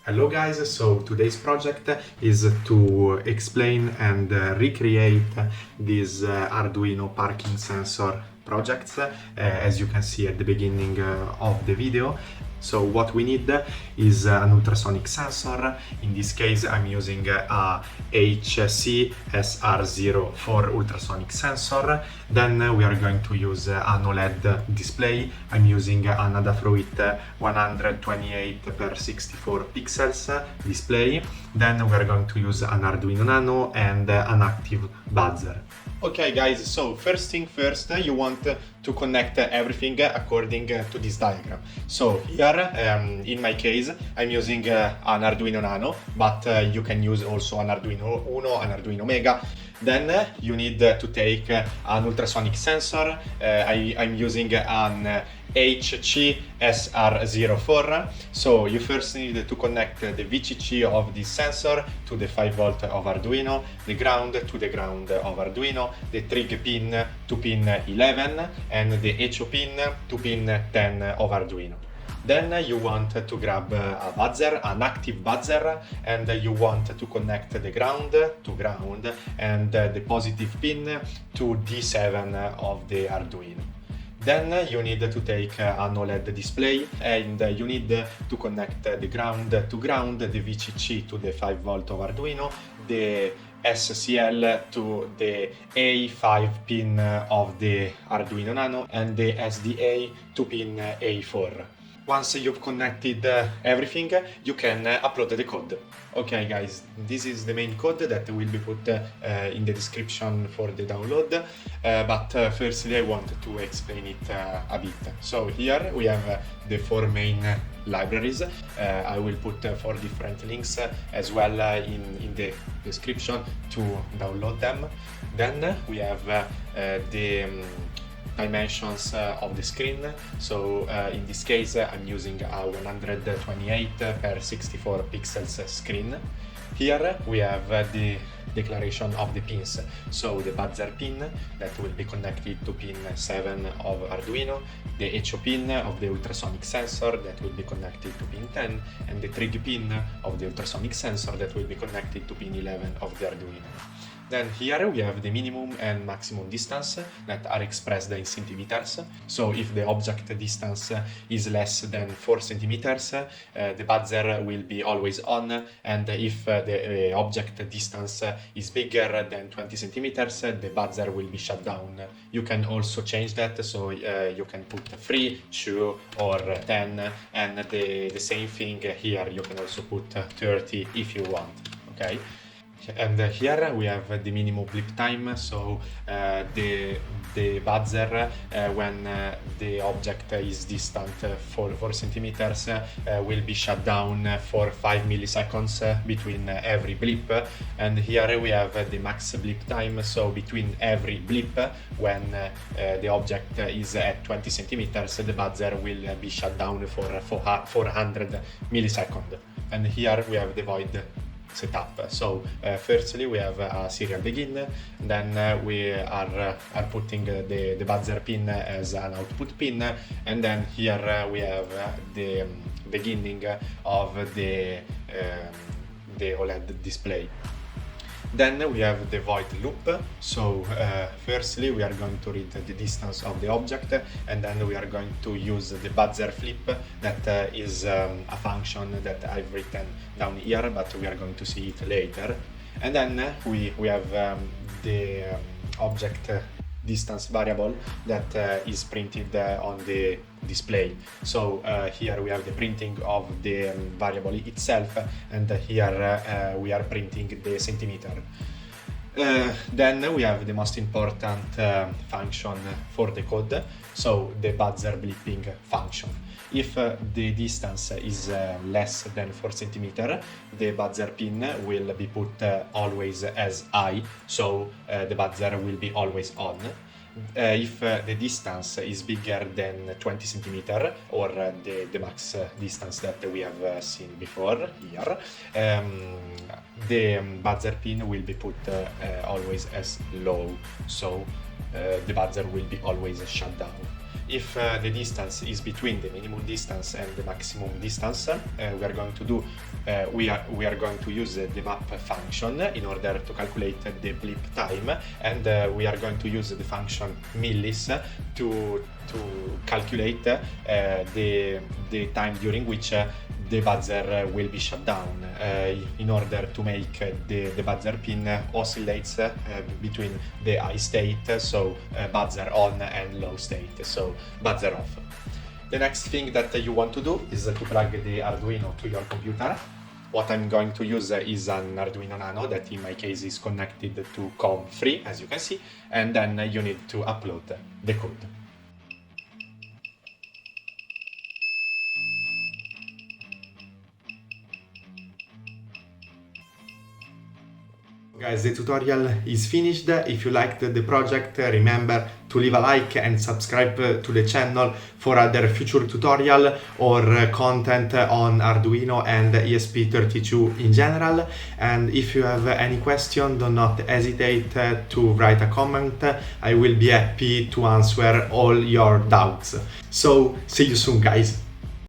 Hello guys, so today's project is to explain and recreate this Arduino parking sensor projects, as you can see at the beginning of the video. So what we need is an ultrasonic sensor. In this case I'm using a HC SR04 ultrasonic sensor. Then we are going to use an OLED display. I'm using an Adafruit 128x64 pixels display. Then we are going to use an Arduino Nano and an active buzzer. Okay guys, so first thing first, you want to connect everything according to this diagram. So here, in my case, I'm using an Arduino Nano, but you can use also an Arduino Uno, an Arduino Mega. Then you need to take an ultrasonic sensor. I'm using an HC SR04. So you first need to connect the VCC of this sensor to the 5V of Arduino, the ground to the ground of Arduino, the trig pin to pin 11 and the HO pin to pin 10 of Arduino. Then you want to grab a buzzer, an active buzzer, and you want to connect the ground to ground and the positive pin to D7 of the Arduino. Then you need to take an OLED display and you need to connect the ground to ground, the VCC to the 5V of Arduino, the SCL to the A5 pin of the Arduino Nano and the SDA to pin A4. Once you've connected everything, you can upload the code. Okay guys, this is the main code that will be put in the description for the download, but firstly I want to explain it a bit. So here we have the four main libraries. I will put 4 different links as well in the description to download them. Then we have the dimensions of the screen. So in this case I'm using a 128x64 pixels screen. Here we have the declaration of the pins. So the buzzer pin that will be connected to pin 7 of Arduino, the HO pin of the ultrasonic sensor that will be connected to pin 10, and the trig pin of the ultrasonic sensor that will be connected to pin 11 of the Arduino. Then here we have the minimum and maximum distance that are expressed in centimeters. So if the object distance is less than 4 centimeters, the buzzer will be always on, and if the object distance is bigger than 20 centimeters, the buzzer will be shut down. You can also change that, so you can put 3, 2 or 10, and the same thing here, you can also put 30 if you want, okay? And here we have the minimum blip time, so the buzzer when the object is distant for 4 centimeters will be shut down for 5 milliseconds between every blip. And here we have the max blip time, so between every blip when the object is at 20 centimeters, the buzzer will be shut down for 400 milliseconds. And here we have the void setup. So firstly we have a serial begin, then we are putting the buzzer pin as an output pin, and then here we have the beginning of the OLED display. Then we have the void loop. So firstly we are going to read the distance of the object, and then we are going to use the buzzer flip. That is a function that I've written down here, but we are going to see it later. And then we have the object distance variable that is printed on the display. So here we have the printing of the variable itself, and here we are printing the centimeter. Then we have the most important function for the code, so the buzzer blipping function. If the distance is less than 4 centimeters, the buzzer pin will be put always as high, so the buzzer will be always on. If the distance is bigger than 20 centimeters, or the max distance that we have seen before here, the buzzer pin will be put always as low, so the buzzer will be always shut down. If the distance is between the minimum distance and the maximum distance, we are going to use the map function in order to calculate the blip time, and we are going to use the function millis to calculate the time during which the buzzer will be shut down, in order to make the buzzer pin oscillates between the high state, so buzzer on, and low state, so buzzer off. The next thing that you want to do is to plug the Arduino to your computer. What I'm going to use is an Arduino Nano that in my case is connected to COM3, as you can see, and then you need to upload the code. Guys, the tutorial is finished. If you liked the project, remember to leave a like and subscribe to the channel for other future tutorial or content on Arduino and ESP32 in general. And if you have any question, do not hesitate to write a comment. I will be happy to answer all your doubts. So, see you soon, guys.